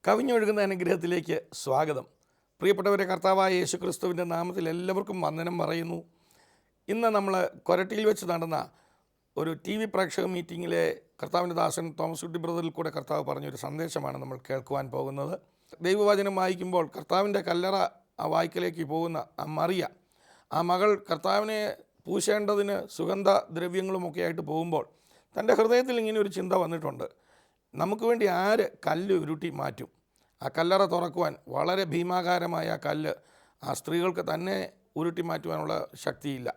കവിഞ്ഞൊഴുകുന്ന അനുഗ്രഹത്തിലേക്ക് സ്വാഗതം. പ്രിയപ്പെട്ടവരെ, കർത്താവായ യേശുക്രിസ്തുവിൻ്റെ നാമത്തിൽ എല്ലാവർക്കും വന്ദനം പറയുന്നു. ഇന്ന് നമ്മൾ കൊരട്ടിയിൽ വെച്ച് നടന്ന ഒരു TV പ്രേക്ഷക മീറ്റിങ്ങിലെ കർത്താവിൻ്റെ ദാസൻ തോമസ് കുട്ടി ബ്രദറിൽ കൂടെ കർത്താവ് പറഞ്ഞൊരു സന്ദേശമാണ് നമ്മൾ കേൾക്കുവാൻ പോകുന്നത്. ദൈവവചനം വായിക്കുമ്പോൾ കർത്താവിൻ്റെ കല്ലറ ആ വായ്ക്കലേക്ക് പോകുന്ന ആ മറിയ, ആ മകൾ കർത്താവിനെ പൂശേണ്ടതിന് സുഗന്ധ ദ്രവ്യങ്ങളുമൊക്കെ ആയിട്ട് പോകുമ്പോൾ തൻ്റെ ഹൃദയത്തിൽ ഇങ്ങനെ ഒരു ചിന്ത വന്നിട്ടുണ്ട്. നമുക്ക് വേണ്ടി ആര് കല്ല് ഉരുട്ടി മാറ്റും? ആ കല്ലറ തുറക്കുവാൻ വളരെ ഭീമാകാരമായ കല്ല് ആ സ്ത്രീകൾക്ക് തന്നെ ഉരുട്ടി മാറ്റുവാനുള്ള ശക്തിയില്ല.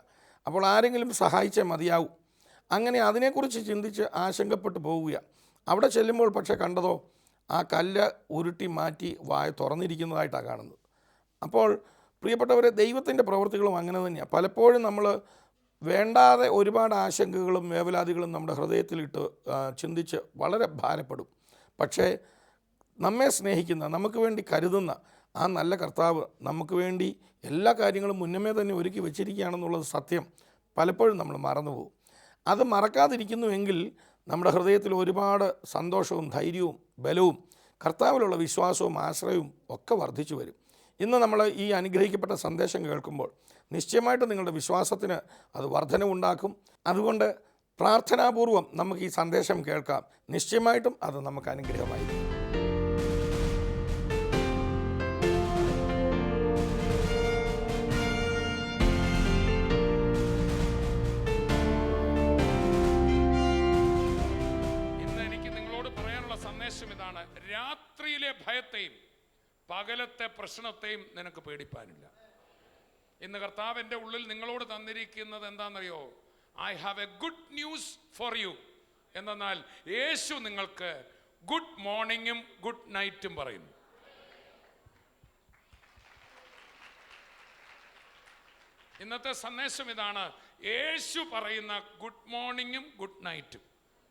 അപ്പോൾ ആരെങ്കിലും സഹായിച്ചേ മതിയാവും. അങ്ങനെ അതിനെക്കുറിച്ച് ചിന്തിച്ച് ആശങ്കപ്പെട്ടു പോവുക. അവിടെ ചെല്ലുമ്പോൾ പക്ഷേ കണ്ടതോ ആ കല്ല് ഉരുട്ടി മാറ്റി വായ തുറന്നിരിക്കുന്നതായിട്ടാണ് കാണുന്നത്. അപ്പോൾ പ്രിയപ്പെട്ടവരെ, ദൈവത്തിൻ്റെ പ്രവൃത്തികളും അങ്ങനെ തന്നെയാണ്. പലപ്പോഴും നമ്മൾ വേണ്ടാതെ ഒരുപാട് ആശങ്കകളും വേവലാതികളും നമ്മുടെ ഹൃദയത്തിലിട്ട് ചിന്തിച്ച് വളരെ ഭാരപ്പെടും. പക്ഷേ നമ്മെ സ്നേഹിക്കുന്ന, നമുക്ക് വേണ്ടി കരുതുന്ന ആ നല്ല കർത്താവ് നമുക്ക് വേണ്ടി എല്ലാ കാര്യങ്ങളും മുന്നമേ തന്നെ ഒരുക്കി വെച്ചിരിക്കുകയാണെന്നുള്ളത് സത്യം പലപ്പോഴും നമ്മൾ മറന്നുപോകും. അത് മറക്കാതിരിക്കുന്നുവെങ്കിൽ നമ്മുടെ ഹൃദയത്തിൽ ഒരുപാട് സന്തോഷവും ധൈര്യവും ബലവും കർത്താവിലുള്ള വിശ്വാസവും ആശ്രയവും ഒക്കെ വർദ്ധിച്ചു വരും. ഇന്ന് നമ്മൾ ഈ അനുഗ്രഹിക്കപ്പെട്ട സന്ദേശം കേൾക്കുമ്പോൾ നിശ്ചയമായിട്ടും നിങ്ങളുടെ വിശ്വാസത്തിന് അത് വർധനവുണ്ടാക്കും. അതുകൊണ്ട് പ്രാർത്ഥനാപൂർവം നമുക്ക് ഈ സന്ദേശം കേൾക്കാം. നിശ്ചയമായിട്ടും അത് നമുക്ക് അനുഗ്രഹമായിരിക്കും. ഇന്ന് എനിക്ക് നിങ്ങളോട് പറയാനുള്ള സന്ദേശം ഇതാണ്: രാത്രിയിലെ ഭയത്തെയും പകലത്തെ പ്രശ്നത്തെയും നിനക്ക് പേടിപ്പാനില്ല. ഇന്ന് കർത്താവിൻ്റെ ഉള്ളിൽ നിങ്ങളോട് തന്നിരിക്കുന്നത് എന്താണെന്നറിയോ? I have A good news for you. എന്നാൽ യേശു നിങ്ങൾക്ക് ഗുഡ് മോർണിംഗും ഗുഡ് നൈറ്റും പറയുന്നു. ഇന്നത്തെ സന്ദേശം ഇതാണ്: യേശു പറയുന്ന ഗുഡ് മോർണിംഗും ഗുഡ് നൈറ്റും.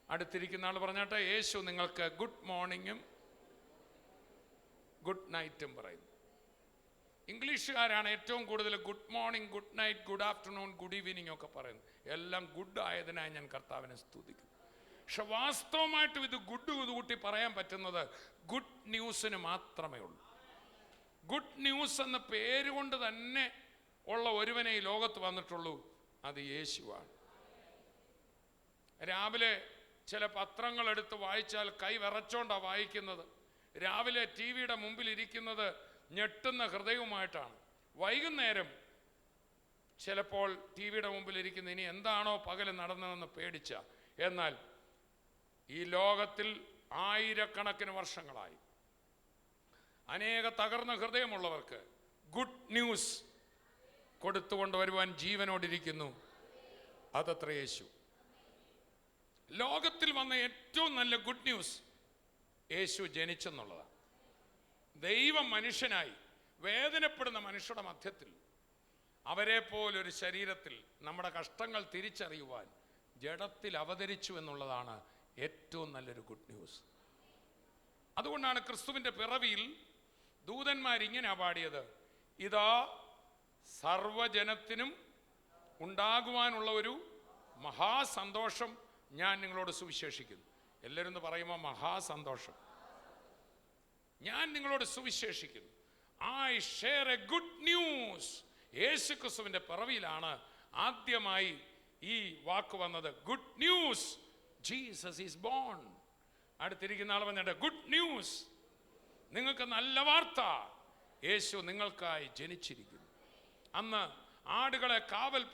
അടുത്തിരിക്കുന്ന ആൾ പറഞ്ഞാട്ടെ, യേശു നിങ്ങൾക്ക് ഗുഡ് മോർണിംഗും ഗുഡ് നൈറ്റും പറയുന്നു. ഇംഗ്ലീഷുകാരാണ് ഏറ്റവും കൂടുതൽ good morning, good night, good afternoon, good evening ഒക്കെ പറയുന്നത്. എല്ലാം ഗുഡ് ആയതിനായി ഞാൻ കർത്താവിനെ സ്തുതിക്കുന്നു. പക്ഷെ വാസ്തവമായിട്ടും ഇത് ഗുഡ് കൂട്ടി പറയാൻ പറ്റുന്നത് ഗുഡ് ന്യൂസിന് മാത്രമേ ഉള്ളൂ. ഗുഡ് ന്യൂസ് എന്ന പേരുകൊണ്ട് തന്നെ ഉള്ള ഒരുവനെ ഈ ലോകത്ത് വന്നിട്ടുള്ളൂ, അത് യേശുവാണ്. രാവിലെ ചില പത്രങ്ങൾ എടുത്ത് വായിച്ചാൽ കൈ വിറച്ചോണ്ടാണ് വായിക്കുന്നത്. രാവിലെ TV-യുടെ മുമ്പിൽ ഇരിക്കുന്നത് ഞെട്ടുന്ന ഹൃദയവുമായിട്ടാണ്. വൈകുന്നേരം ചിലപ്പോൾ TV-യുടെ മുമ്പിൽ ഇരിക്കുന്ന ഇനി എന്താണോ പകൽ നടന്നതെന്ന് പേടിച്ച. എന്നാൽ ഈ ലോകത്തിൽ ആയിരക്കണക്കിന് വർഷങ്ങളായി അനേക തകർന്ന ഹൃദയമുള്ളവർക്ക് ഗുഡ് ന്യൂസ് കൊടുത്തുകൊണ്ടുവരുവാൻ ജീവനോടിരിക്കുന്നു. അതത്ര യേശു. ലോകത്തിൽ വന്ന ഏറ്റവും നല്ല ഗുഡ് ന്യൂസ് യേശു ജനിച്ചെന്നുള്ളതാണ്. ദൈവം മനുഷ്യനായി വേദനപ്പെടുന്ന മനുഷ്യരുടെ മധ്യത്തിൽ അവരെ പോലൊരു ശരീരത്തിൽ നമ്മുടെ കഷ്ടങ്ങൾ തിരിച്ചറിയുവാൻ ജഡത്തിൽ അവതരിച്ചു എന്നുള്ളതാണ് ഏറ്റവും നല്ലൊരു ഗുഡ് ന്യൂസ്. അതുകൊണ്ടാണ് ക്രിസ്തുവിൻ്റെ പിറവിയിൽ ദൂതന്മാരിങ്ങനെ പാടിയത്: ഇതാ സർവജനത്തിനും ഉണ്ടാകുവാനുള്ള ഒരു മഹാസന്തോഷം ഞാൻ നിങ്ങളോട് സുവിശേഷിക്കുന്നു. എല്ലാവരും എന്ന് പറയുമ്പോൾ മഹാസന്തോഷം. ഞാൻ നിങ്ങളോട് സുവിശേഷിക്കുന്നു. I share a good news. Yeshu ക്രിസ്തുവിൻ്റെ പിറവിയിലാണ് ആദ്യമായി ഈ വാക്ക് വന്നത്. Good news, Jesus is born. അടുത്തിരിക്കുന്ന ആൾ വന്നിട്ട് ഗുഡ് ന്യൂസ്, നിങ്ങൾക്ക് നല്ല വാർത്ത, യേശു നിങ്ങൾക്കായി ജനിച്ചിരിക്കുന്നു. അന്ന് ആടുകളെ കാവൽ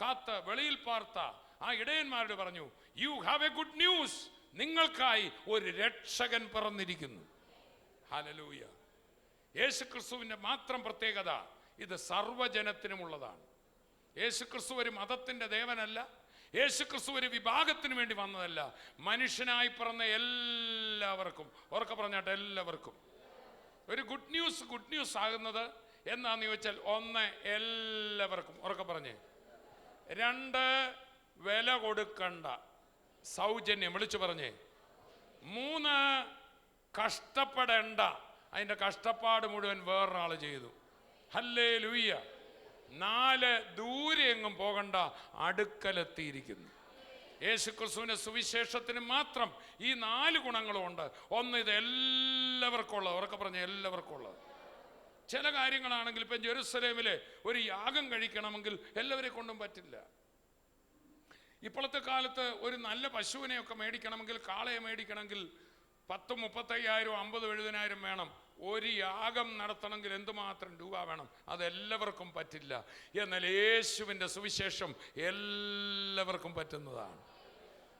കാത്ത് വെളിയിൽ പാർത്ത ആ ഇടയന്മാരോട് പറഞ്ഞു, you have A good news, നിങ്ങൾക്കായി ഒരു രക്ഷകൻ പിറന്നിരിക്കുന്നു. ഹല്ലേലൂയ. യേശുക്രിസ്തുവിൻ്റെ മാത്രം പ്രത്യേകത ഇത് സർവ്വജനത്തിനുമുള്ളതാണ്. യേശുക്രിസ്തു ഒരു മതത്തിൻ്റെ ദേവനല്ല. യേശുക്രിസ്തു ഒരു വിഭാഗത്തിന് വേണ്ടി വന്നതല്ല. മനുഷ്യനായി പിറന്ന എല്ലാവർക്കും, ഉറക്കെ പറഞ്ഞാട്ടെ, എല്ലാവർക്കും ഒരു ഗുഡ് ന്യൂസ് ആകുന്നത് എന്നാന്ന് ചോദിച്ചാൽ, ഒന്ന്, എല്ലാവർക്കും, ഉറക്കെ പറഞ്ഞേ. രണ്ട്, വില കൊടുക്കണ്ട, സൗജന്യം, വിളിച്ചു പറഞ്ഞേ. മൂന്ന്, കഷ്ടപ്പെടേണ്ട, അതിൻ്റെ കഷ്ടപ്പാട് മുഴുവൻ വേറൊരാൾ ചെയ്തു. ഹല്ലേലൂയ. നാല്, ദൂരെ എങ്ങും പോകണ്ട, അടുക്കലെത്തിയിരിക്കുന്നു. യേശുക്രിസ്തുവിന്റെ സുവിശേഷത്തിന് മാത്രം ഈ 4 ഗുണങ്ങളും ഉണ്ട്. ഒന്ന്, ഇത് എല്ലാവർക്കും ഉള്ളത്. ഉറക്കെ പറഞ്ഞ എല്ലാവർക്കും ഉള്ളത്. ചില കാര്യങ്ങളാണെങ്കിൽ ഇപ്പം ജെറുസലേമിലെ ഒരു യാഗം കഴിക്കണമെങ്കിൽ എല്ലാവരെ കൊണ്ടും പറ്റില്ല. ഇപ്പോഴത്തെ കാലത്ത് ഒരു നല്ല പശുവിനെയൊക്കെ മേടിക്കണമെങ്കിൽ, കാളയെ മേടിക്കണമെങ്കിൽ 10, 35,000, 50, 70,000 വേണം. ഒരു യാഗം നടത്തണമെങ്കിൽ എന്തുമാത്രം രൂപ വേണം? അതെല്ലാവർക്കും പറ്റില്ല. എന്നാൽ യേശുവിൻ്റെ സുവിശേഷം എല്ലാവർക്കും പറ്റുന്നതാണ്.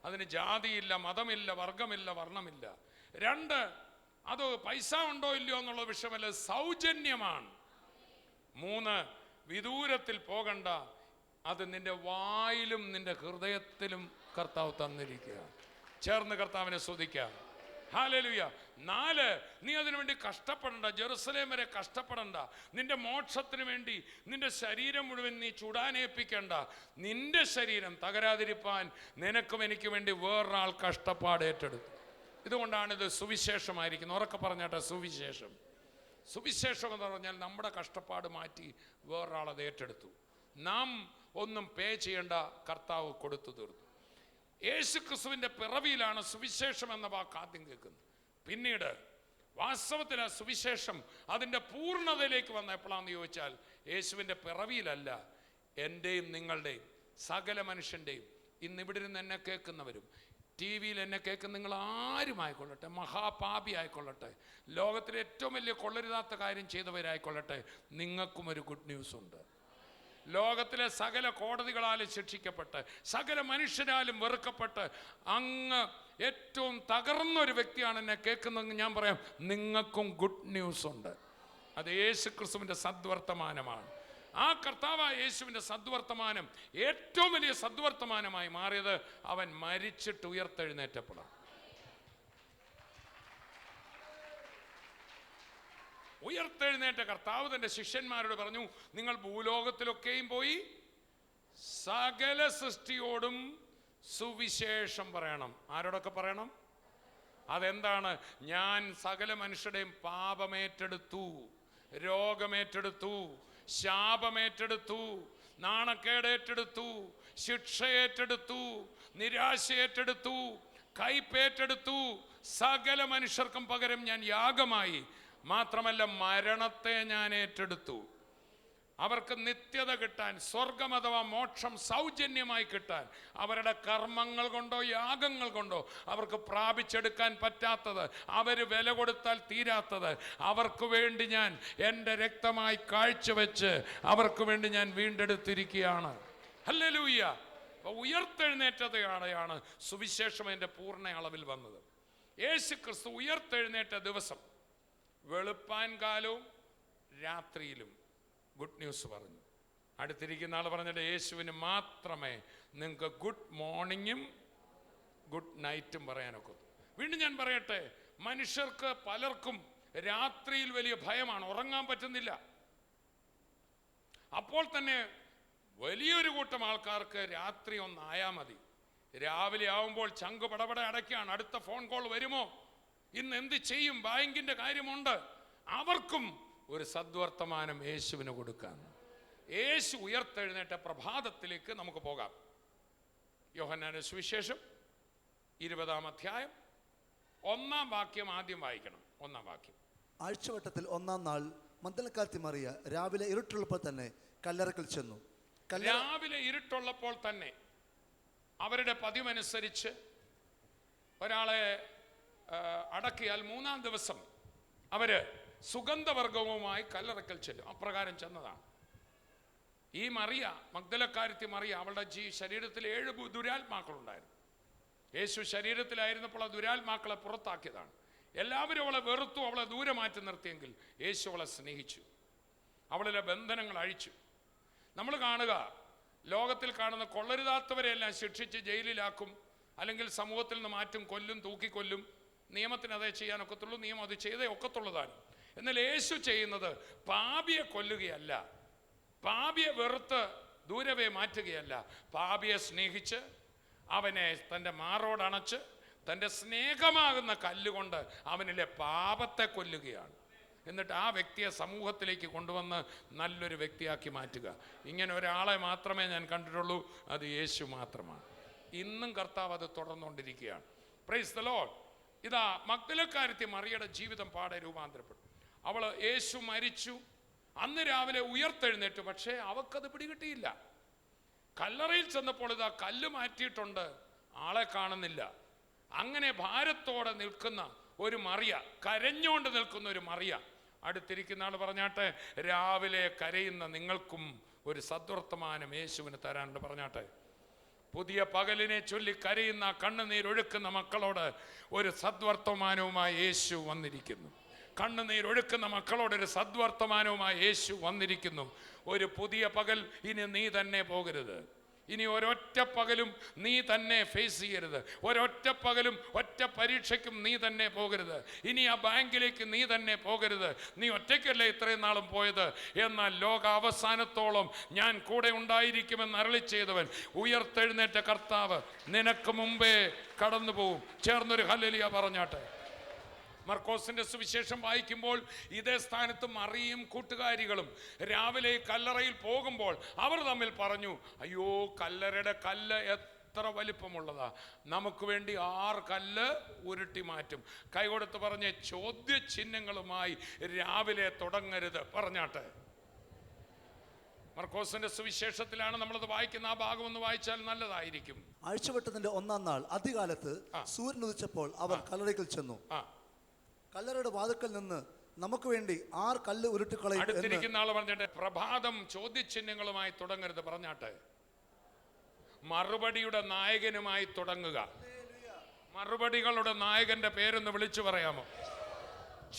അതിന് ജാതിയില്ല, മതമില്ല, വർഗമില്ല, വർണ്ണമില്ല. 2, അത് പൈസ ഉണ്ടോ ഇല്ലയോ എന്നുള്ള വിഷയമല്ല, സൗജന്യമാണ്. 3, വിദൂരത്തിൽ പോകണ്ട, അത് നിന്റെ വായിലും നിന്റെ ഹൃദയത്തിലും കർത്താവ് തന്നിരിക്കുക. ചേർന്ന് കർത്താവിനെ സ്തുതിക്കാം. ഹല്ലേലൂയ. 4, നീ അതിനുവേണ്ടി കഷ്ടപ്പെടണ്ട, ജെറുസലേം വരെ കഷ്ടപ്പെടണ്ട. നിന്റെ മോക്ഷത്തിന് വേണ്ടി നിന്റെ ശരീരം മുഴുവൻ നീ ചുടാനേൽപ്പിക്കേണ്ട. നിന്റെ ശരീരം തകരാതിരിപ്പാൻ നിനക്കും എനിക്ക് വേണ്ടി വേറൊരാൾ കഷ്ടപ്പാട് ഏറ്റെടുത്തു. ഇതുകൊണ്ടാണ് ഇത് സുവിശേഷമായിരിക്കുന്നത്. ഉറക്കെ പറഞ്ഞാട്ടെ, സുവിശേഷം. സുവിശേഷം എന്ന് പറഞ്ഞാൽ നമ്മുടെ കഷ്ടപ്പാട് മാറ്റി വേറൊരാളത് ഏറ്റെടുത്തു. നാം ഒന്നും പേ ചെയ്യേണ്ട, കർത്താവ് കൊടുത്തു തീർത്തു. യേശു ക്രിസ്തുവിൻ്റെ പിറവിയിലാണ് സുവിശേഷം എന്ന വാക്ക് ആദ്യം കേൾക്കുന്നത്. പിന്നീട് വാസ്തവത്തിൽ ആ സുവിശേഷം അതിൻ്റെ പൂർണ്ണതയിലേക്ക് വന്ന എപ്പോഴാണെന്ന് ചോദിച്ചാൽ, യേശുവിൻ്റെ പിറവിയിലല്ല, എൻ്റെയും നിങ്ങളുടെയും സകല മനുഷ്യൻ്റെയും, ഇന്നിവിടെ ഇരുന്ന് എന്നെ കേൾക്കുന്നവരും TV-യിൽ എന്നെ കേൾക്കുന്ന നിങ്ങൾ ആരുമായിക്കൊള്ളട്ടെ, മഹാപാപി ആയിക്കൊള്ളട്ടെ, ലോകത്തിലെ ഏറ്റവും വലിയ കൊള്ളരുതാത്ത കാര്യം ചെയ്തവരായിക്കൊള്ളട്ടെ, നിങ്ങൾക്കും ഒരു ഗുഡ് ന്യൂസ് ഉണ്ട്. ലോകത്തിലെ സകല കോടതികളാലും ശിക്ഷിക്കപ്പെട്ട്, സകല മനുഷ്യരാലും വെറുക്കപ്പെട്ട്, അങ്ങ് ഏറ്റവും തകർന്നൊരു വ്യക്തിയാണ് എന്നെ കേൾക്കുന്നതെന്ന് ഞാൻ പറയാം, നിങ്ങൾക്കും ഗുഡ് ന്യൂസ് ഉണ്ട്. അത് യേശു ക്രിസ്തുവിൻ്റെ സദ്വർത്തമാനമാണ്. ആ കർത്താവായ യേശുവിൻ്റെ സദ്വർത്തമാനം ഏറ്റവും വലിയ സദ്വർത്തമാനമായി മാറിയത് അവൻ മരിച്ചിട്ട് ഉയർത്തെഴുന്നേറ്റപ്പോഴാണ്. ഉയർത്തെഴുന്നേറ്റ കർത്താവ് തൻ്റെ ശിഷ്യന്മാരോട് പറഞ്ഞു, നിങ്ങൾ ഭൂലോകത്തിലൊക്കെയും പോയി സകല സൃഷ്ടിയോടും സുവിശേഷം പറയണം. ആരോടൊക്കെ പറയണം? അതെന്താണ്? ഞാൻ സകല മനുഷ്യരുടെയും പാപമേറ്റെടുത്തു, രോഗമേറ്റെടുത്തു, ശാപമേറ്റെടുത്തു, നാണക്കേടേറ്റെടുത്തു, ശിക്ഷയേറ്റെടുത്തു, നിരാശയേറ്റെടുത്തു, കൈപ്പേറ്റെടുത്തു. സകല മനുഷ്യർക്കും പകരം ഞാൻ യാഗമായി. മാത്രമല്ല, മരണത്തെ ഞാൻ ഏറ്റെടുത്തു. അവർക്ക് നിത്യത കിട്ടാൻ, സ്വർഗം അഥവാ മോക്ഷം സൗജന്യമായി കിട്ടാൻ, അവരുടെ കർമ്മങ്ങൾ കൊണ്ടോ യാഗങ്ങൾ കൊണ്ടോ അവർക്ക് പ്രാപിച്ചെടുക്കാൻ പറ്റാത്തത്, അവർ വില കൊടുത്താൽ തീരാത്തത്, അവർക്ക് വേണ്ടി ഞാൻ എൻ്റെ രക്തമായി കാഴ്ചവെച്ച് അവർക്ക് വേണ്ടി ഞാൻ വീണ്ടെടുത്തിരിക്കുകയാണ്. ഹല്ലേലൂയ. അപ്പോൾ ഉയർത്തെഴുന്നേറ്റതയാണ് സുവിശേഷം എൻ്റെ പൂർണ്ണ അളവിൽ വന്നത്. യേശു ക്രിസ്തു ഉയർത്തെഴുന്നേറ്റ ദിവസം വെളുപ്പാൻ കാലവും രാത്രിയിലും ഗുഡ് ന്യൂസ് പറഞ്ഞു. അടുത്തിരിക്കുന്ന ആൾ പറഞ്ഞിട്ട്, യേശുവിന് മാത്രമേ നിങ്ങൾക്ക് ഗുഡ് മോർണിംഗും ഗുഡ് നൈറ്റും പറയാനൊക്കെ. വീണ്ടും ഞാൻ പറയട്ടെ, മനുഷ്യർക്ക് പലർക്കും രാത്രിയിൽ വലിയ ഭയമാണ്, ഉറങ്ങാൻ പറ്റുന്നില്ല. അപ്പോൾ തന്നെ വലിയൊരു കൂട്ടം ആൾക്കാർക്ക് രാത്രി ഒന്നായാൽ മതി, രാവിലെ ആവുമ്പോൾ ചങ്ക് പടപട അടയ്ക്കുകയാണ്, അടുത്ത ഫോൺ കോൾ വരുമോ, ഇന്ന് എന്ത് ചെയ്യും, ബാങ്കിൻ്റെ കാര്യമുണ്ട്. അവർക്കും ഒരു സദ്വർത്തമാനം യേശുവിന് കൊടുക്കാൻ. യേശു ഉയർത്തെഴുന്നേറ്റ പ്രഭാതത്തിലേക്ക് നമുക്ക് പോകാം. യോഹന്നാന്റെ സുവിശേഷം 20-ാം അധ്യായം 1-ാം വാക്യം ആദ്യം വായിക്കണം. 1-ാം വാക്യം. ആഴ്ചവട്ടത്തിൽ 1-ാം നാൾ മഗ്ദലക്കാരത്തി മറിയ രാവിലെ ഇരുട്ടുള്ളപ്പോൾ തന്നെ കല്ലറക്കൽ ചെന്നു. രാവിലെ ഇരുട്ടുള്ളപ്പോൾ തന്നെ അവരുടെ പതിവനുസരിച്ച് ഒരാളെ അടക്കിയാൽ 3-ാം ദിവസം അവര് സുഗന്ധവർഗവുമായി കല്ലറക്കൽ ചെല്ലും. അപ്രകാരം ചെന്നതാണ്. ഈ മറിയ, മഗ്ദലക്കാരത്തി മറിയ, അവളുടെ ശരീരത്തിൽ 7 ദുരാത്മാക്കളുണ്ടായിരുന്നു. യേശു ശരീരത്തിലായിരുന്നപ്പോൾ ആ ദുരാത്മാക്കളെ പുറത്താക്കിയതാണ്. എല്ലാവരും അവളെ വെറുത്തു, അവളെ ദൂരെ മാറ്റി നിർത്തിയെങ്കിൽ യേശു അവളെ സ്നേഹിച്ചു, അവളിലെ ബന്ധനങ്ങൾ അഴിച്ചു. നമ്മൾ കാണുക, ലോകത്തിൽ കാണുന്ന കൊള്ളരുതാത്തവരെയെല്ലാം ശിക്ഷിച്ച് ജയിലിലാക്കും, അല്ലെങ്കിൽ സമൂഹത്തിൽ നിന്ന് മാറ്റും, കൊല്ലും, തൂക്കിക്കൊല്ലും. നിയമത്തിന് അതേ ചെയ്യാനൊക്കത്തുള്ളൂ, നിയമം അത് ചെയ്തേ ഒക്കത്തുള്ളതാണ്. എന്നാൽ യേശു ചെയ്യുന്നത് പാപിയെ കൊല്ലുകയല്ല, പാപിയെ വെറുത്ത് ദൂരവേ മാറ്റുകയല്ല, പാപിയെ സ്നേഹിച്ച് അവനെ തൻ്റെ മാറോടണച്ച് തൻ്റെ സ്നേഹമാകുന്ന കല്ലുകൊണ്ട് അവനിലെ പാപത്തെ കൊല്ലുകയാണ്. എന്നിട്ട് ആ വ്യക്തിയെ സമൂഹത്തിലേക്ക് കൊണ്ടുവന്ന് നല്ലൊരു വ്യക്തിയാക്കി മാറ്റുക. ഇങ്ങനെ ഒരാളെ മാത്രമേ ഞാൻ കണ്ടിട്ടുള്ളൂ, അത് യേശു മാത്രമാണ്. ഇന്നും കർത്താവ് അത് തുടർന്നുകൊണ്ടിരിക്കുകയാണ്. Praise the Lord. ഇതാ മഗ്ദലക്കാരത്തി മറിയയുടെ ജീവിതം പാടെ രൂപാന്തരപ്പെട്ടു. അവൾ യേശു മരിച്ചു, അന്ന് രാവിലെ ഉയർത്തെഴുന്നേറ്റു, പക്ഷേ അവക്കത് പിടികിട്ടിയില്ല. കല്ലറയിൽ ചെന്നപ്പോൾ ഇതാ കല്ല് മാറ്റിയിട്ടുണ്ട്, ആളെ കാണുന്നില്ല. അങ്ങനെ ഭാരത്തോടെ നിൽക്കുന്ന ഒരു മറിയ, കരഞ്ഞുകൊണ്ട് നിൽക്കുന്ന ഒരു മറിയ. അടുത്തിരിക്കുന്ന ആൾ പറഞ്ഞാട്ടെ, രാവിലെ കരയുന്ന നിങ്ങൾക്കും ഒരു സദ്വർത്തമാനം യേശുവിന് തരാനുണ്ട്. പറഞ്ഞാട്ടെ, പുതിയ പകലിനെ ചൊല്ലി കരയുന്ന കണ്ണുനീരൊഴുക്കുന്ന മക്കളോട് ഒരു സദ്വർത്തമാനവുമായി യേശു വന്നിരിക്കുന്നു. കണ്ണുനീരൊഴുക്കുന്ന മക്കളോട് ഒരു സദ്വർത്തമാനവുമായി യേശു വന്നിരിക്കുന്നു. ഒരു പുതിയ പകൽ ഇനി നീ തന്നെ പോകരുത്. ഇനി ഒരൊറ്റ പകലും നീ തന്നെ ഫേസ് ചെയ്യരുത്. ഒരൊറ്റ പകലും ഒറ്റ പരീക്ഷയ്ക്കും നീ തന്നെ പോകരുത്. ഇനി ആ ബാങ്കിലേക്ക് നീ തന്നെ പോകരുത്. നീ ഒറ്റയ്ക്കല്ലേ ഇത്രയും നാളും പോയത്, എന്നാൽ ലോക അവസാനത്തോളം ഞാൻ കൂടെ ഉണ്ടായിരിക്കുമെന്ന് അരുളി ചെയ്തവൻ ഉയർത്തെഴുന്നേറ്റ കർത്താവ് നിനക്ക് മുമ്പേ കടന്നു പോവും. ചേർന്നൊരു ഹല്ലേലൂയ പറഞ്ഞാട്ടെ. മർക്കോസിന്റെ സുവിശേഷം വായിക്കുമ്പോൾ ഇതേ സ്ഥാനത്ത് മറിയയും കൂട്ടുകാരികളും രാവിലെ കല്ലറയിൽ പോകുമ്പോൾ അവർ തമ്മിൽ പറഞ്ഞു, അയ്യോ കല്ലറയുടെ കല്ല് എത്ര വലിപ്പമുള്ളതാ, നമുക്ക് വേണ്ടി 6 കല്ല് ഉരുട്ടി മാറ്റും. കൈകൊടുത്ത് പറഞ്ഞ്, ചോദ്യചിഹ്നങ്ങളുമായി രാവിലെ തുടങ്ങരുത്. പറഞ്ഞാട്ടെ. മർക്കോസിന്റെ സുവിശേഷത്തിലാണ് നമ്മളത് വായിക്കുന്ന. ആ ഭാഗം ഒന്ന് വായിച്ചാൽ നല്ലതായിരിക്കും. ആഴ്ചവട്ടത്തിന്റെ 1-ാം നാൾ അതികാലത്ത് സൂര്യൻ ഉദിച്ചപ്പോൾ അവർ കല്ലറയ്ക്കൽ ചെന്നു. കല്ലറയുടെ വാതിൽക്കൽ നിന്ന് നമുക്ക് വേണ്ടി 6 കല്ല് ഉരുട്ടിക്കളയും. അടുത്തിരിക്കുന്ന ആൾ പറഞ്ഞിട്ട്, പ്രഭാതം ചോദ്യചിഹ്നങ്ങളുമായി തുടങ്ങരുത്. പറഞ്ഞാട്ടെ, മറുപടിയുടെ നായകനുമായി തുടങ്ങുക. മറുപടികളുടെ നായകന്റെ പേരൊന്ന് വിളിച്ചു പറയാമോ?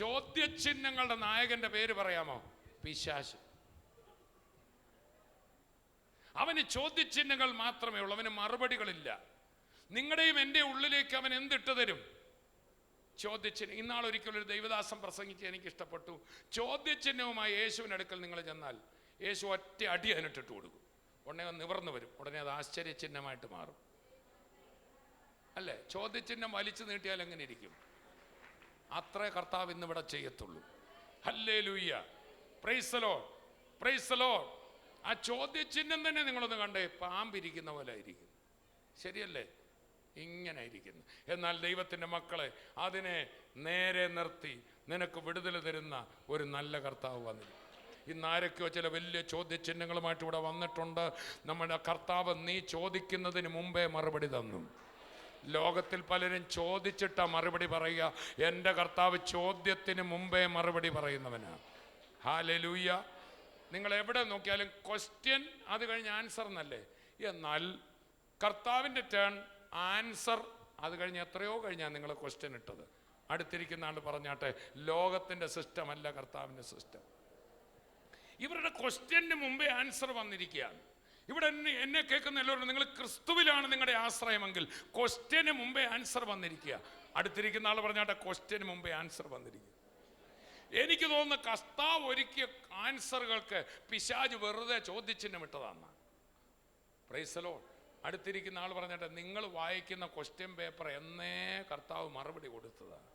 ചോദ്യചിഹ്നങ്ങളുടെ നായകന്റെ പേര് പറയാമോ? പിശാച്. അവന് ചോദ്യചിഹ്നങ്ങൾ മാത്രമേ ഉള്ളൂ, അവന് മറുപടികളില്ല. നിങ്ങളുടെയും എൻ്റെ ഉള്ളിലേക്ക് അവൻ എന്തിട്ട് തരും? ചോദ്യചിഹ്നം. ഇന്നാളൊരിക്കലൊരു ദൈവദാസം പ്രസംഗിച്ച് എനിക്ക് ഇഷ്ടപ്പെട്ടു. ചോദ്യചിഹ്നവുമായി യേശുവിൻ്റെ അടുക്കൽ നിങ്ങൾ ചെന്നാൽ യേശു ഒറ്റ അടി അതിനിട്ടിട്ട് കൊടുക്കും. ഉടനെ അത് നിവർന്നു വരും. ഉടനെ അത് ആശ്ചര്യചിഹ്നമായിട്ട് മാറും. അല്ലേ? ചോദ്യചിഹ്നം വലിച്ചു നീട്ടിയാൽ എങ്ങനെ ഇരിക്കും? അത്രേ കർത്താവ് ഇന്നിവിടെ ചെയ്യത്തുള്ളൂ. Hallelujah, praise the Lord, praise the Lord. ആ ചോദ്യചിഹ്നം തന്നെ നിങ്ങളൊന്ന് കണ്ടേ, പാമ്പിരിക്കുന്ന പോലെ ആയിരിക്കും. ശരിയല്ലേ? ഇങ്ങനെ ഇരിക്കുന്നു. എന്നാൽ ദൈവത്തിൻ്റെ മക്കളെ, അതിനെ നേരെ നിർത്തി നിനക്ക് വിടുതൽ തരുന്ന ഒരു നല്ല കർത്താവ് വന്നിരിക്കും. ഇന്ന് ആരൊക്കെയോ ചില വലിയ ചോദ്യചിഹ്നങ്ങളുമായിട്ട് ഇവിടെ വന്നിട്ടുണ്ട്. നമ്മുടെ കർത്താവ് നീ ചോദിക്കുന്നതിന് മുമ്പേ മറുപടി തന്നു. ലോകത്തിൽ പലരും ചോദിച്ചിട്ടാ മറുപടി പറയുക. എൻ്റെ കർത്താവ് ചോദ്യത്തിന് മുമ്പേ മറുപടി പറയുന്നവനാണ്. ഹല്ലേലൂയ. നിങ്ങൾ എവിടെ നോക്കിയാലും ക്വസ്റ്റ്യൻ, അത് കഴിഞ്ഞ് ആൻസർ എന്നല്ലേ. എന്നാൽ കർത്താവിൻ്റെ ടേൺ ആൻസർ, അത് കഴിഞ്ഞ് എത്രയോ കഴിഞ്ഞാൽ നിങ്ങൾ ക്വസ്റ്റ്യൻ ഇട്ടത്. അടുത്തിരിക്കുന്ന ആൾ പറഞ്ഞാട്ടെ, ലോകത്തിൻ്റെ സിസ്റ്റം അല്ല കർത്താവിൻ്റെ സിസ്റ്റം. ഇവരുടെ ക്വസ്റ്റ്യന് മുമ്പേ ആൻസർ വന്നിരിക്കുകയാണ്. ഇവിടെ എന്നെ കേൾക്കുന്ന എല്ലാവരും, നിങ്ങൾ ക്രിസ്തുവിലാണ് നിങ്ങളുടെ ആശ്രയമെങ്കിൽ ക്വസ്റ്റ്യന് മുമ്പേ ആൻസർ വന്നിരിക്കുക. അടുത്തിരിക്കുന്ന ആൾ പറഞ്ഞാട്ടെ, ക്വസ്റ്റ്യന് മുമ്പേ ആൻസർ വന്നിരിക്കുക. എനിക്ക് തോന്നുന്നു കർത്താവ് ഒരുക്കിയ ആൻസറുകൾക്ക് പിശാച് വെറുതെ ചോദ്യചിഹ്നം ഇട്ടതാണ്. Praise the Lord. അടുത്തിരിക്കുന്ന ആൾ പറഞ്ഞിട്ട്, നിങ്ങൾ വായിക്കുന്ന ക്വസ്റ്റ്യൻ പേപ്പർ എന്നേ കർത്താവ് മറുപടി കൊടുത്തതാണ്.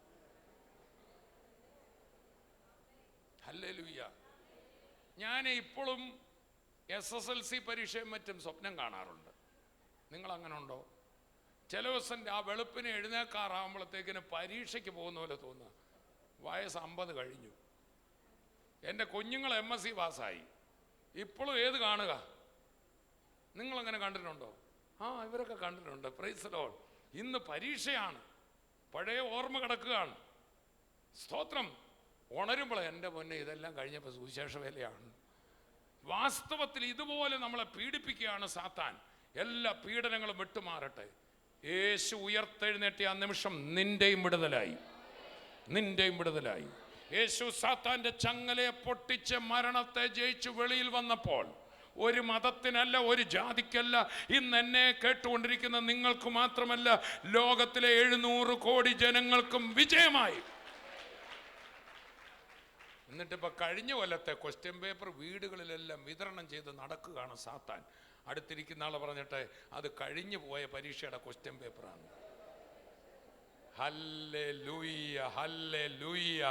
ഹല്ലേലൂയ. ഞാൻ ഇപ്പോഴും SSLC പരീക്ഷയും മറ്റും സ്വപ്നം കാണാറുണ്ട്. നിങ്ങൾ അങ്ങനെ ഉണ്ടോ? ചില ദിവസം ആ വെളുപ്പിന് എഴുന്നേക്കാറാകുമ്പോഴത്തേക്കിന് പരീക്ഷയ്ക്ക് പോകുന്ന പോലെ തോന്നുക. വയസ്സ് 50 കഴിഞ്ഞു. എൻ്റെ കുഞ്ഞുങ്ങൾ MSc പാസ്സായി. ഇപ്പോഴും ഏത് കാണുക? നിങ്ങളങ്ങനെ കണ്ടിട്ടുണ്ടോ? ഇവരൊക്കെ കണ്ടിട്ടുണ്ട്. Praise the Lord. ഇന്ന് പരീക്ഷയാണ്, പഴയ ഓർമ്മ കിടക്കുകയാണ്. സ്തോത്രം. ഉണരുമ്പോൾ എൻ്റെ പൊന്നെ ഇതെല്ലാം കഴിഞ്ഞപ്പോൾ സുവിശേഷ വേലയാണ്. വാസ്തവത്തിൽ ഇതുപോലെ നമ്മളെ പീഡിപ്പിക്കുകയാണ് സാത്താൻ. എല്ലാ പീഡനങ്ങളും വിട്ടുമാറട്ടെ. യേശു ഉയർത്തെഴുന്നേറ്റിയ ആ നിമിഷം നിന്റെയും വിടുതലായി, നിന്റെയും വിടുതലായി. യേശു സാത്താന്റെ ചങ്ങലയെ പൊട്ടിച്ച് മരണത്തെ ജയിച്ചു വെളിയിൽ വന്നപ്പോൾ ഒരു മതത്തിനല്ല, ഒരു ജാതിക്കല്ല, ഇന്ന് എന്നെ കേട്ടുകൊണ്ടിരിക്കുന്ന നിങ്ങൾക്ക് മാത്രമല്ല, ലോകത്തിലെ 700 കോടി ജനങ്ങൾക്കും വിജയമായി. എന്നിട്ടിപ്പോൾ കഴിഞ്ഞ കൊല്ലത്തെ ക്വസ്റ്റ്യൻ പേപ്പർ വീടുകളിലെല്ലാം വിതരണം ചെയ്ത് നടക്കുകയാണ് സാത്താൻ. അടുത്തിരിക്കുന്ന ആളെ പറഞ്ഞിട്ട്, അത് കഴിഞ്ഞു പോയ പരീക്ഷയുടെ ക്വസ്റ്റ്യൻ പേപ്പറാണ്. Hallelujah, hallelujah.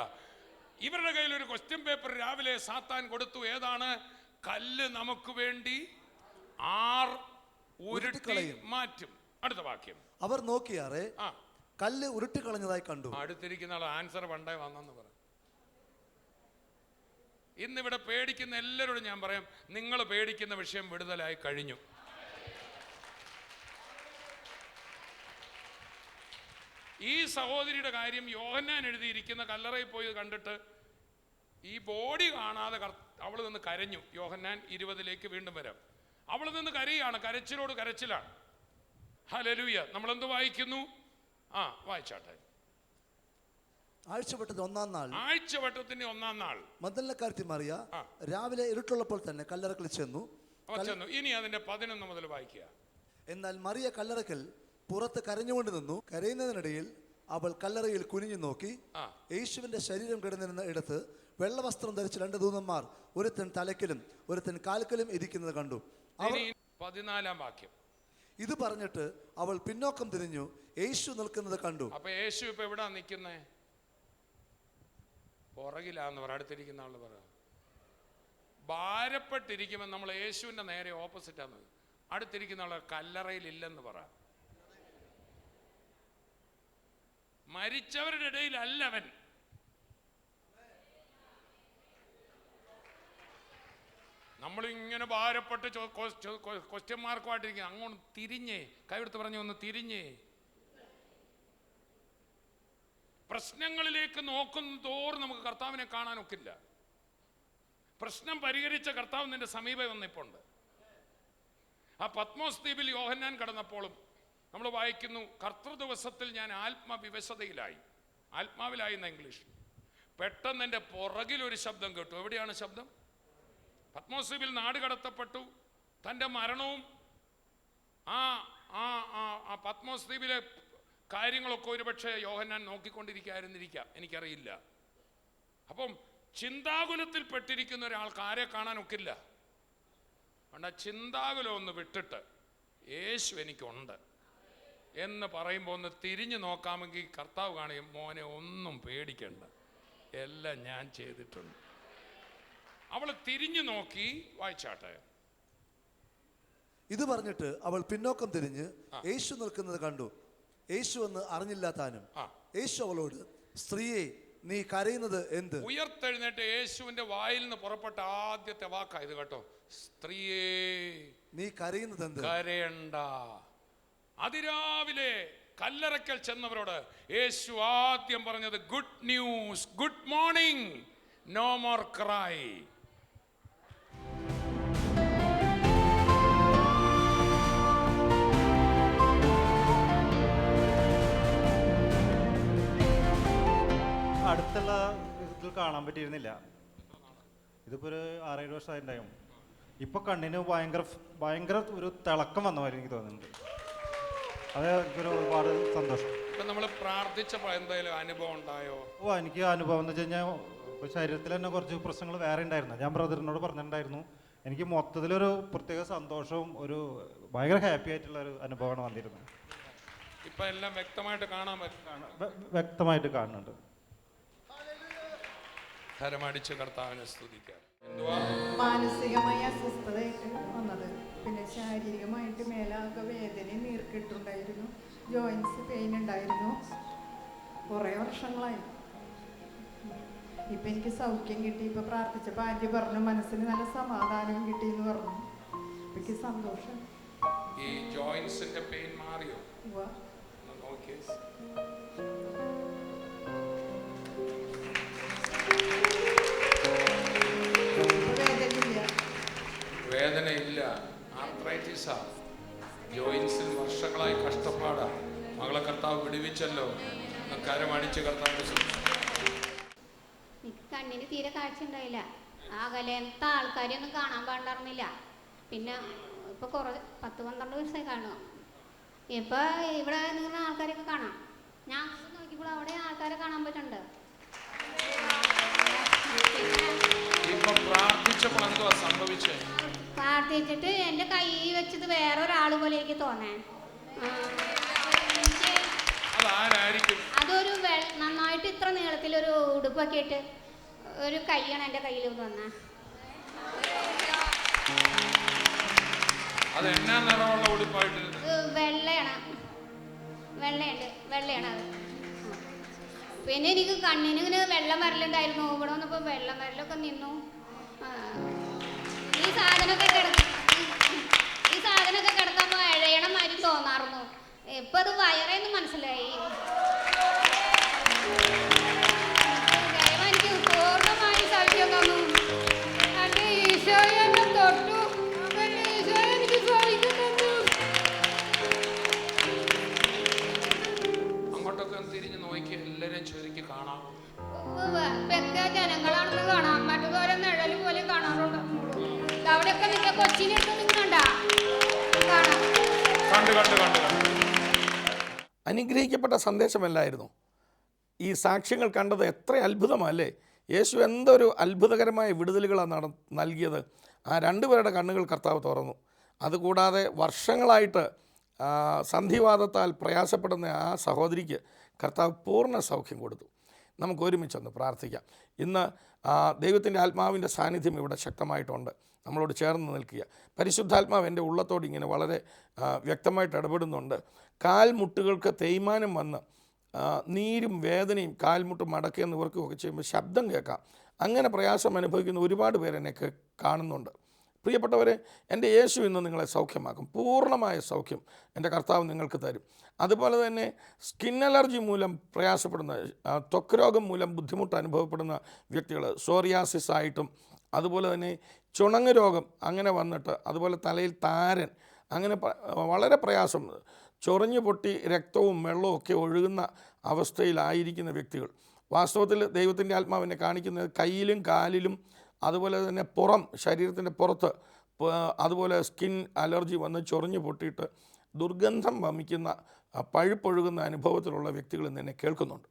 ഇവരുടെ കയ്യിൽ ഒരു ക്വസ്റ്റ്യൻ പേപ്പർ രാവിലെ സാത്താൻ കൊടുത്തു. ഏതാണ്? കല്ല് നമുക്ക് വേണ്ടി 6 ഉരുട്ടി മാറ്റും. അടുത്ത വാക്യം. അവർ നോക്കിയാറെ ആ, കല്ല് ഉരുട്ടിക്കളഞ്ഞതായി കണ്ടു. അടുത്തിരിക്കുന്ന ആൾ ആൻസർ പണ്ടേ വന്നെന്ന് പറ. ഇന്നിവിടെ പേടിക്കുന്ന എല്ലാവരോടും ഞാൻ പറയാം, നിങ്ങൾ പേടിക്കുന്ന വിഷയം വിടുതലായി കഴിഞ്ഞു. ഈ സഹോദരിയുടെ കാര്യം യോഹന്നാൻ എഴുതിയിരിക്കുന്ന കല്ലറയിൽ പോയി കണ്ടിട്ട് ഈ ബോഡി കാണാതെ അവൾ നിന്ന് കരഞ്ഞു. യോഹന്നാൻ 20 വീണ്ടും വരാം. അവൾ നിന്ന് കരയാണ്, കരച്ചിലോട് കരച്ചിലാണ്. ഹല്ലേലൂയ. നമ്മളെന്ത് വായിക്കുന്നു? ആ, വായിച്ചാട്ടെ. ആഴ്ചവട്ടത്തിന്റെ ഒന്നാം നാൾ, ആഴ്ചവട്ടത്തിന്റെ ഒന്നാം നാൾ മഗ്ദലക്കാരത്തി മറിയ രാവിലെ ഇരുട്ടുള്ളപ്പോൾ തന്നെ കല്ലറക്കൽ ചെന്നു. ഇനി അതിന്റെ 11 മുതൽ വായിക്കുക. എന്നാൽ മറിയ കല്ലറക്കൽ പുറത്ത് കരഞ്ഞുകൊണ്ട് നിന്നു. കരയുന്നതിനിടയിൽ അവൾ കല്ലറയിൽ കുനിഞ്ഞു നോക്കി. യേശുവിന്റെ ശരീരം കിടന്നിരുന്ന ഇടത്ത് വെള്ളവസ്ത്രം ധരിച്ച 2 ദൂതന്മാർ, ഒരുത്തൻ തലക്കിലും ഒരുത്തൻ കാൽക്കലും ഇരിക്കുന്നത് കണ്ടു. 14 വാക്യം. ഇത് പറഞ്ഞിട്ട് അവൾ പിന്നോക്കം തിരിഞ്ഞു യേശു നിൽക്കുന്നത് കണ്ടു. അപ്പൊ യേശു ഇപ്പൊ എവിടാ നിൽക്കുന്നേ? പുറകിലാന്ന് പറ. അടുത്തിരിക്കുന്ന ആള് പറ. ഭാരപ്പെട്ടിരിക്കുമ്പോൾ നമ്മൾ യേശുവിന്റെ നേരെ ഓപ്പോസിറ്റാന്ന്. അടുത്തിരിക്കുന്ന ആള് കല്ലറയിൽ ഇല്ലെന്ന് പറ. മരിച്ചവരുടെ ഇടയിലല്ല അവൻ. നമ്മളിങ്ങനെ ഭാരപ്പെട്ട് ക്വസ്റ്റ്യൻ മാർക്കുമായിട്ടിരിക്കുക. അങ്ങോട്ട് തിരിഞ്ഞേ, കൈയെടുത്ത് പറഞ്ഞു, ഒന്ന് തിരിഞ്ഞേ. പ്രശ്നങ്ങളിലേക്ക് നോക്കുന്ന തോറും നമുക്ക് കർത്താവിനെ കാണാനൊക്കില്ല. പ്രശ്നം പരിഹരിച്ച കർത്താവ് നിന്റെ സമീപം വന്നിപ്പുണ്ട്. ആ പത്മോസ് ദ്വീപിൽ യോഹന്നാൻ കടന്നപ്പോഴും നമ്മൾ വായിക്കുന്നു, കർത്തൃദിവസത്തിൽ ഞാൻ ആത്മവിവശതയിലായി. ആത്മാവിലായി എന്ന ഇംഗ്ലീഷ്. പെട്ടെന്ന് എൻ്റെ പുറകിലൊരു ശബ്ദം കേട്ടു. എവിടെയാണ് ശബ്ദം? പത്മോസ് ദ്വീപിൽ നാട് കടത്തപ്പെട്ടു. തൻ്റെ മരണവും ആ പത്മോസ് ദ്വീപിലെ കാര്യങ്ങളൊക്കെ ഒരുപക്ഷെ യോഹന്നാൻ നോക്കിക്കൊണ്ടിരിക്കാതിരുന്നിരിക്കാം, എനിക്കറിയില്ല. അപ്പം ചിന്താകുലത്തിൽ പെട്ടിരിക്കുന്ന ഒരാൾക്ക് ആരെ കാണാനൊക്കില്ല. അതുകൊണ്ട് ആ ചിന്താകുലം ഒന്ന് വിട്ടിട്ട് യേശു എനിക്കുണ്ട് എന്ന് പറയുമ്പോൾ ഒന്ന് തിരിഞ്ഞു നോക്കാമെങ്കിൽ കർത്താവ് കാണുകയും, മോനെ ഒന്നും പേടിക്കണ്ട, എല്ലാം ഞാൻ ചെയ്തിട്ടുണ്ട്. അവൾ തിരിഞ്ഞു നോക്കി. വായിച്ചാട്ടെ. ഇത് പറഞ്ഞിട്ട് അവൾ പിന്നോക്കം തിരിഞ്ഞ് യേശു നിൽക്കുന്നത് കണ്ടു. യേശു എന്ന് അറിഞ്ഞില്ല താനും. യേശു അവളോട്, സ്ത്രീയെ, നീ കരയുന്നത് എന്ത്? ഉയർത്തെഴുന്നേറ്റ് യേശുവിന്റെ വായിൽ നിന്ന് പുറപ്പെട്ട ആദ്യത്തെ വാക്കായത് കേട്ടോ. സ്ത്രീയെ, നീ കരയുന്നത് എന്ത്? കരയണ്ട. അതിരാവിലെ കല്ലറയ്ക്കൽ ചെന്നവരോട് യേശു ആദ്യം പറഞ്ഞത് good news, good morning, no more cry. അടുത്തുള്ള ഇതിൽ കാണാൻ പറ്റിയിരുന്നില്ല. ഇതിപ്പോൾ ഒരു 6-7 വർഷമായിട്ടുണ്ടാവും. ഇപ്പൊ കണ്ണിന് ഭയങ്കര ഒരു തിളക്കം വന്ന മാതിരി എനിക്ക് തോന്നുന്നുണ്ട്. അത് എനിക്കൊരു ഒരുപാട് സന്തോഷം. നമ്മൾ പ്രാർത്ഥിച്ചപ്പോൾ എന്തെങ്കിലും അനുഭവം ഉണ്ടായോ? എനിക്ക് അനുഭവം എന്ന് വെച്ച് കഴിഞ്ഞാൽ ഇപ്പോൾ ശരീരത്തിൽ തന്നെ കുറച്ച് പ്രശ്നങ്ങൾ വേറെ ഉണ്ടായിരുന്നു. ഞാൻ ബ്രദറിനോട് പറഞ്ഞിട്ടുണ്ടായിരുന്നു. എനിക്ക് മൊത്തത്തിലൊരു പ്രത്യേക സന്തോഷവും ഒരു ഭയങ്കര ഹാപ്പി ആയിട്ടുള്ള ഒരു അനുഭവമാണ് വന്നിരുന്നത്. ഇപ്പൊ എല്ലാം വ്യക്തമായിട്ട് കാണാൻ വ്യക്തമായിട്ട് കാണുന്നുണ്ട്. കരമടിച്ച് കർത്താവിനെ സ്തുതിക്കാം. മാനസികമായ അസ്വസ്ഥതയായിട്ട് വന്നത്, പിന്നെ ശാരീരികമായിട്ട് മേലാകെ വേദനയും നീർക്കെട്ടുണ്ടായിരുന്നു, ജോയിൻസ് പെയിൻ ഉണ്ടായിരുന്നു. കുറേ വർഷങ്ങളായി. ഇപ്പം എനിക്ക് സൗഖ്യം കിട്ടി. ഇപ്പം പ്രാർത്ഥിച്ചപ്പോൾ ആൻറ്റി പറഞ്ഞു മനസ്സിന് നല്ല സമാധാനവും കിട്ടി എന്ന് പറഞ്ഞു. എനിക്ക് സന്തോഷം. ഈ ജോയിൻസിന്റെ പെയിൻ മാറിയോ? നോക്കിയേ. വേദനയില്ല. ആർത്രൈറ്റിസാ, ജോയിൻസിൽ വർഷങ്ങളായി കഷ്ടപ്പാടാ. മകളെ കർത്താവ് വിടുവിച്ചല്ലോ. കരമടിച്ച് കർത്താവ്. കണ്ണിന് തീരെ കാഴ്ച ഉണ്ടായില്ല. അകലത്തെ ആൾക്കാരെയൊന്നും കാണാൻ പാടില്ല. പിന്നെ ഇപ്പൊ 10-12 ദിവസമായി കാണുക. ഇപ്പൊ ഇവിടെ നിൽക്കുന്ന ആൾക്കാരെയൊക്കെ കാണാം. ഞാൻ നോക്കിയപ്പോൾ അവിടെ ആൾക്കാരെ കാണാൻ പറ്റുന്നുണ്ട്. പ്രാർത്ഥിച്ചിട്ട് എന്റെ കൈ വെച്ചത് വേറൊരാള് പോലെ എനിക്ക് തോന്നേ. അതൊരു നന്നായിട്ട് ഇത്ര നീളത്തിലൊരു ഉടുപ്പൊക്കെ ഇട്ട് ഒരു കൈയാണ് എന്റെ കയ്യിൽ വന്ന. വെള്ളയാണ്. വെള്ളയാണ് അത്. പിന്നെ എനിക്ക് കണ്ണിന് ഇങ്ങനെ വെള്ളം വരലുണ്ടായിരുന്നു. ഇവിടെ വന്നപ്പോൾ വെള്ളം വരലൊക്കെ നിന്നു. ഈ സാധനമൊക്കെ കിടക്കുമ്പോൾ ഇഴയണ മാതിരി തോന്നാറുന്നു. ഇപ്പം അത് വയറേന്ന് മനസ്സിലായി. എനിക്ക് പൂർണ്ണമായി സൗഖ്യം തന്നു. എൻ്റെ ഈശോ എന്നെ തൊട്ടു. ഈശോ എനിക്ക് സൗഖ്യം തന്നു. അങ്ങോട്ടൊക്കെ തിരിഞ്ഞ് നോക്കി എല്ലാവരും ചുരുക്കി കാണാം. പെക്ക ജനങ്ങളാണെന്ന് കാണാം. മറ്റുപോലെ നിഴല് പോലെ കാണാറുണ്ട്. അവിടെയൊക്കെ നിന്റെ കൊച്ചിനെയൊക്കെ നിൽക്കണ്ട കാണാം. അനുഗ്രഹിക്കപ്പെട്ട സന്ദേശമല്ലായിരുന്നു ഈ സാക്ഷ്യങ്ങൾ കണ്ടത്? എത്ര അത്ഭുതമല്ലേ! യേശു എന്തൊരു അത്ഭുതകരമായ വിടുതലുകളാണ് നൽകിയത്. ആ രണ്ടുപേരുടെ കണ്ണുകൾ കർത്താവ് തുറന്നു. അതുകൂടാതെ വർഷങ്ങളായിട്ട് സന്ധിവാതത്താൽ പ്രയാസപ്പെടുന്ന ആ സഹോദരിക്ക് കർത്താവ് പൂർണ്ണ സൗഖ്യം കൊടുത്തു. നമുക്ക് ഒരുമിച്ചൊന്ന് പ്രാർത്ഥിക്കാം. ഇന്ന് ദൈവത്തിൻ്റെ ആത്മാവിൻ്റെ സാന്നിധ്യം ഇവിടെ ശക്തമായിട്ടുണ്ട്. നമ്മളോട് ചേർന്ന് നിൽക്കുക. പരിശുദ്ധാത്മാവ് എൻ്റെ ഉള്ളത്തോട് ഇങ്ങനെ വളരെ വ്യക്തമായിട്ട് ഇടപെടുന്നുണ്ട്. കാൽമുട്ടുകൾക്ക് തേയ്മാനം വന്ന് നീരും വേദനയും കാൽമുട്ട് മടക്കുകയും നിവർക്കുകയൊക്കെ ചെയ്യുമ്പോൾ ശബ്ദം കേൾക്കാം. അങ്ങനെ പ്രയാസം അനുഭവിക്കുന്ന ഒരുപാട് പേരെന്നെ കാണുന്നുണ്ട്. പ്രിയപ്പെട്ടവരെ, എൻ്റെ യേശു ഇന്ന് നിങ്ങളെ സൗഖ്യമാക്കും. പൂർണ്ണമായ സൗഖ്യം എൻ്റെ കർത്താവ് നിങ്ങൾക്ക് തരും. അതുപോലെ തന്നെ സ്കിൻ അലർജി മൂലം പ്രയാസപ്പെടുന്ന, ത്വക്ക് രോഗം മൂലം ബുദ്ധിമുട്ട് അനുഭവപ്പെടുന്ന വ്യക്തികൾ, സോറിയാസിസ് ആയിട്ടും അതുപോലെ തന്നെ ചുണങ്ങ് രോഗം അങ്ങനെ വന്നിട്ട്, അതുപോലെ തലയിൽ താരൻ, അങ്ങനെ വളരെ പ്രയാസം, ചൊറിഞ്ഞു പൊട്ടി രക്തവും വെള്ളവും ഒക്കെ ഒഴുകുന്ന അവസ്ഥയിലായിരിക്കുന്ന വ്യക്തികൾ, വാസ്തവത്തിൽ ദൈവത്തിൻ്റെ ആത്മാവിനെ കാണിക്കുന്നത് കയ്യിലും കാലിലും അതുപോലെ തന്നെ ശരീരത്തിൻ്റെ പുറത്ത് അതുപോലെ സ്കിൻ അലർജി വന്ന് ചൊറിഞ്ഞു പൊട്ടിയിട്ട് ദുർഗന്ധം വമിക്കുന്ന പഴുപ്പൊഴുകുന്ന അനുഭവത്തിലുള്ള വ്യക്തികൾ ഇന്ന് എന്നെ കേൾക്കുന്നുണ്ട്.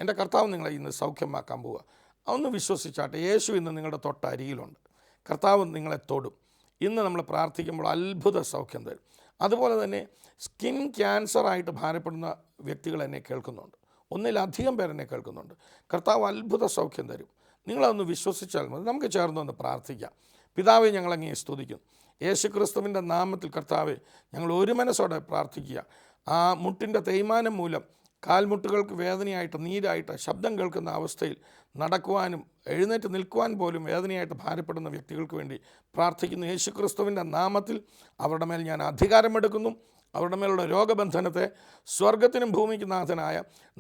എൻ്റെ കർത്താവ് നിങ്ങളെ ഇന്ന് സൗഖ്യമാക്കാൻ പോവുക. അതൊന്ന് വിശ്വസിച്ചാട്ടെ. യേശു ഇന്ന് നിങ്ങളുടെ തൊട്ടരികിലുണ്ട്. കർത്താവ് നിങ്ങളെ തൊടും. ഇന്ന് നമ്മൾ പ്രാർത്ഥിക്കുമ്പോൾ അത്ഭുത സൗഖ്യം തരും. അതുപോലെ തന്നെ സ്കിൻ ക്യാൻസറായിട്ട് ഭാരപ്പെടുന്ന വ്യക്തികൾ എന്നെ കേൾക്കുന്നുണ്ട്. ഒന്നിലധികം പേരെന്നെ കേൾക്കുന്നുണ്ട്. കർത്താവ് അത്ഭുത സൗഖ്യം തരും. നിങ്ങളതൊന്ന് വിശ്വസിച്ചാൽ മതി. നമുക്ക് ചേർന്നൊന്ന് പ്രാർത്ഥിക്കാം. പിതാവേ, ഞങ്ങളങ്ങേ സ്തുതിക്കുന്നു. യേശു ക്രിസ്തുവിൻ്റെ നാമത്തിൽ കർത്താവെ, ഞങ്ങൾ ഒരു മനസ്സോടെ പ്രാർത്ഥിക്കുക. ആ മുട്ടിൻ്റെ തേയ്മാനം മൂലം കാൽമുട്ടുകൾക്ക് വേദനയായിട്ട് നീരായിട്ട് ശബ്ദം കേൾക്കുന്ന അവസ്ഥയിൽ നടക്കുവാനും എഴുന്നേറ്റ് നിൽക്കുവാൻ പോലും വേദനയായിട്ട് ഭാരപ്പെടുന്ന വ്യക്തികൾക്ക് വേണ്ടി പ്രാർത്ഥിക്കുന്നു. യേശു ക്രിസ്തുവിൻ്റെ നാമത്തിൽ അവരുടെ മേൽ ഞാൻ അധികാരമെടുക്കുന്നു. അവരുടെ മേലുള്ള രോഗബന്ധനത്തെ സ്വർഗത്തിനും ഭൂമിക്കും നാഥനായ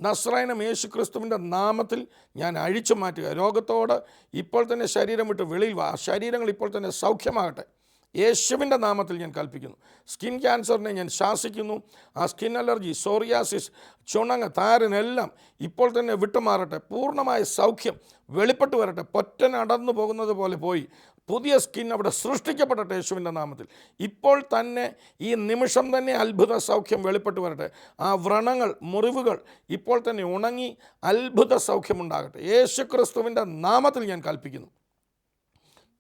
നസ്രായനം യേശു ക്രിസ്തുവിൻ്റെ നാമത്തിൽ ഞാൻ അഴിച്ചു മാറ്റുക. രോഗത്തോട് ഇപ്പോൾ തന്നെ ശരീരം വിട്ട് വെളിയിൽ വാ. ശരീരങ്ങൾ ഇപ്പോൾ തന്നെ സൗഖ്യമാകട്ടെ. യേശുവിൻ്റെ നാമത്തിൽ ഞാൻ കൽപ്പിക്കുന്നു. സ്കിൻ ക്യാൻസറിനെ ഞാൻ ശാസിക്കുന്നു. ആ സ്കിൻ അലർജി, സോറിയാസിസ്, ചുണങ്ങ്, താരനെല്ലാം ഇപ്പോൾ തന്നെ വിട്ടുമാറട്ടെ. പൂർണ്ണമായ സൗഖ്യം വെളിപ്പെട്ട് വരട്ടെ. പൊറ്റൻ അടർന്നു പോകുന്നത് പോലെ പോയി പുതിയ സ്കിൻ അവിടെ സൃഷ്ടിക്കപ്പെടട്ടെ യേശുവിൻ്റെ നാമത്തിൽ. ഇപ്പോൾ തന്നെ ഈ നിമിഷം തന്നെ അത്ഭുത സൗഖ്യം വെളിപ്പെട്ട് വരട്ടെ. ആ വ്രണങ്ങൾ, മുറിവുകൾ ഇപ്പോൾ തന്നെ ഉണങ്ങി അത്ഭുത സൗഖ്യമുണ്ടാകട്ടെ. യേശു ക്രിസ്തുവിൻ്റെ നാമത്തിൽ ഞാൻ കൽപ്പിക്കുന്നു.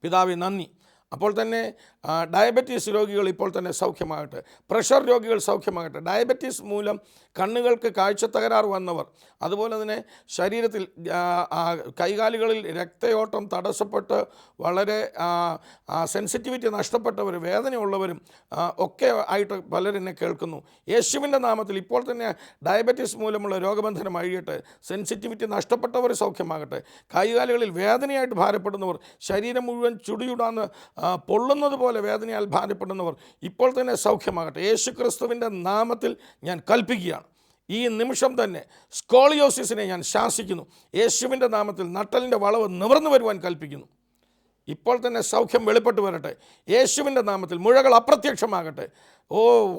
പിതാവേ, നന്ദി. അപ്പോൾ തന്നെ ഡയബറ്റീസ് രോഗികൾ ഇപ്പോൾ തന്നെ സൗഖ്യമാകട്ടെ. പ്രഷർ രോഗികൾ സൗഖ്യമാകട്ടെ. ഡയബറ്റീസ് മൂലം കണ്ണുകൾക്ക് കാഴ്ച തകരാറ് വന്നവർ, അതുപോലെ തന്നെ ശരീരത്തിൽ കൈകാലുകളിൽ രക്തയോട്ടം തടസ്സപ്പെട്ട് വളരെ സെൻസിറ്റിവിറ്റി നഷ്ടപ്പെട്ടവർ, വേദനയുള്ളവരും ഒക്കെ ആയിട്ട് പലരെന്നെ കേൾക്കുന്നു. യേശുവിൻ്റെ നാമത്തിൽ ഇപ്പോൾ തന്നെ ഡയബറ്റീസ് മൂലമുള്ള രോഗബന്ധനം അഴിയട്ടെ. സെൻസിറ്റിവിറ്റി നഷ്ടപ്പെട്ടവർ സൗഖ്യമാകട്ടെ. കൈകാലുകളിൽ വേദനയായിട്ട് ഭാരപ്പെടുന്നവർ, ശരീരം മുഴുവൻ ചുടിയുടാന്ന് പൊള്ളുന്നത് പോലെ വേദനയാൽ ഭാരപ്പെടുന്നവർ ഇപ്പോൾ തന്നെ സൗഖ്യമാകട്ടെ. യേശു ക്രിസ്തുവിൻ്റെ നാമത്തിൽ ഞാൻ കൽപ്പിക്കുകയാണ്. ഈ നിമിഷം തന്നെ സ്കോളിയോസിസിനെ ഞാൻ ശാസിക്കുന്നു. യേശുവിൻ്റെ നാമത്തിൽ നട്ടലിൻ്റെ വളവ് നിവർന്നു വരുവാൻ കൽപ്പിക്കുന്നു. ഇപ്പോൾ തന്നെ സൗഖ്യം വെളിപ്പെട്ട് വരട്ടെ. യേശുവിൻ്റെ നാമത്തിൽ മുഴകൾ അപ്രത്യക്ഷമാകട്ടെ.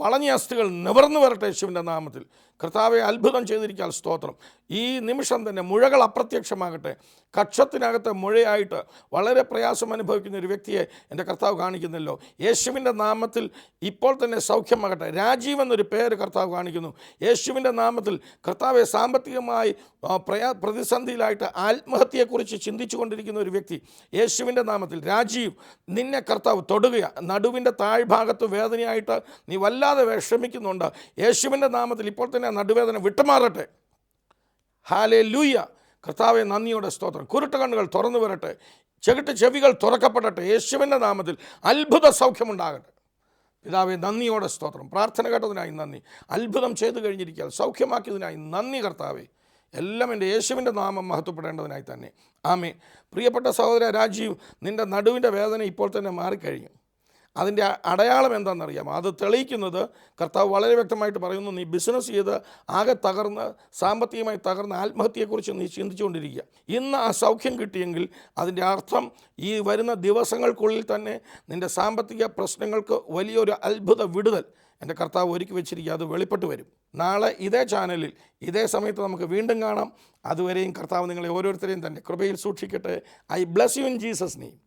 വളഞ്ഞ അസ്ഥികൾ നിവർന്നു വരട്ടെ യേശുവിൻ്റെ നാമത്തിൽ. കർത്താവെ, അത്ഭുതം ചെയ്തിരിക്കാൻ സ്തോത്രം. ഈ നിമിഷം തന്നെ മുഴകൾ അപ്രത്യക്ഷമാകട്ടെ. കക്ഷത്തിനകത്ത് മുഴയായിട്ട് വളരെ പ്രയാസം അനുഭവിക്കുന്ന ഒരു വ്യക്തിയെ എൻ്റെ കർത്താവ് കാണിക്കുന്നല്ലോ. യേശുവിൻ്റെ നാമത്തിൽ ഇപ്പോൾ തന്നെ സൗഖ്യമാകട്ടെ. രാജീവ് എന്നൊരു പേര് കർത്താവ് കാണിക്കുന്നു. യേശുവിൻ്റെ നാമത്തിൽ കർത്താവെ, സാമ്പത്തികമായി പ്രതിസന്ധിയിലായിട്ട് ആത്മഹത്യയെക്കുറിച്ച് ചിന്തിച്ചു കൊണ്ടിരിക്കുന്ന ഒരു വ്യക്തി, യേശുവിൻ്റെ നാമത്തിൽ രാജീവ്, നിന്നെ കർത്താവ് തൊടുകയാണ്. നടുവിൻ്റെ താഴ്ഭാഗത്ത് വേദനയായിട്ട് നീ വല്ലാതെ വിഷമിക്കുന്നുണ്ട്. യേശുവിൻ്റെ നാമത്തിൽ ഇപ്പോൾ തന്നെ നടുവേദന വിട്ടുമാറട്ടെ. ഹല്ലേലൂയ. കർത്താവെ, നന്ദിയോടെ സ്തോത്രം. കുരുട്ട് കണ്ണുകൾ തുറന്നു വരട്ടെ. ചെകിട്ട് ചെവികൾ തുറക്കപ്പെടട്ടെ. യേശുവിൻ്റെ നാമത്തിൽ അത്ഭുത സൗഖ്യമുണ്ടാകട്ടെ. പിതാവെ, നന്ദിയോടെ സ്തോത്രം. പ്രാർത്ഥന കേട്ടതിനായി നന്ദി. അത്ഭുതം ചെയ്തു കഴിഞ്ഞിരിക്കുക, സൗഖ്യമാക്കിയതിനായി നന്ദി കർത്താവെ. എല്ലാം എൻ്റെ യേശുവിൻ്റെ നാമം മഹത്വപ്പെടേണ്ടതിനായി തന്നെ. ആമേ. പ്രിയപ്പെട്ട സഹോദര രാജീവ്, നിൻ്റെ നടുവിൻ്റെ വേദന ഇപ്പോൾ തന്നെ മാറിക്കഴിഞ്ഞു. അതിൻ്റെ അടയാളം എന്താണെന്നറിയാമോ? അത് തെളിയിക്കുന്നത് കർത്താവ് വളരെ വ്യക്തമായിട്ട് പറയുന്നു, നീ ബിസിനസ് ചെയ്ത് ആകെ തകർന്ന്, സാമ്പത്തികമായി തകർന്ന് ആത്മഹത്യയെക്കുറിച്ച് നീ ചിന്തിച്ചുകൊണ്ടിരിക്കുക. ഇന്ന് ആ സൗഖ്യം കിട്ടിയെങ്കിൽ അതിൻ്റെ അർത്ഥം ഈ വരുന്ന ദിവസങ്ങൾക്കുള്ളിൽ തന്നെ നിൻ്റെ സാമ്പത്തിക പ്രശ്നങ്ങൾക്ക് വലിയൊരു അത്ഭുത വിടുതൽ എൻ്റെ കർത്താവ് ഒരുക്കി വെച്ചിരിക്കുക. അത് വെളിപ്പെട്ട് വരും. നാളെ ഇതേ ചാനലിൽ ഇതേ സമയത്ത് നമുക്ക് വീണ്ടും കാണാം. അതുവരെയും കർത്താവ് നിങ്ങളെ ഓരോരുത്തരെയും തൻ്റെ കൃപയിൽ സൂക്ഷിക്കട്ടെ. I bless you in Jesus name.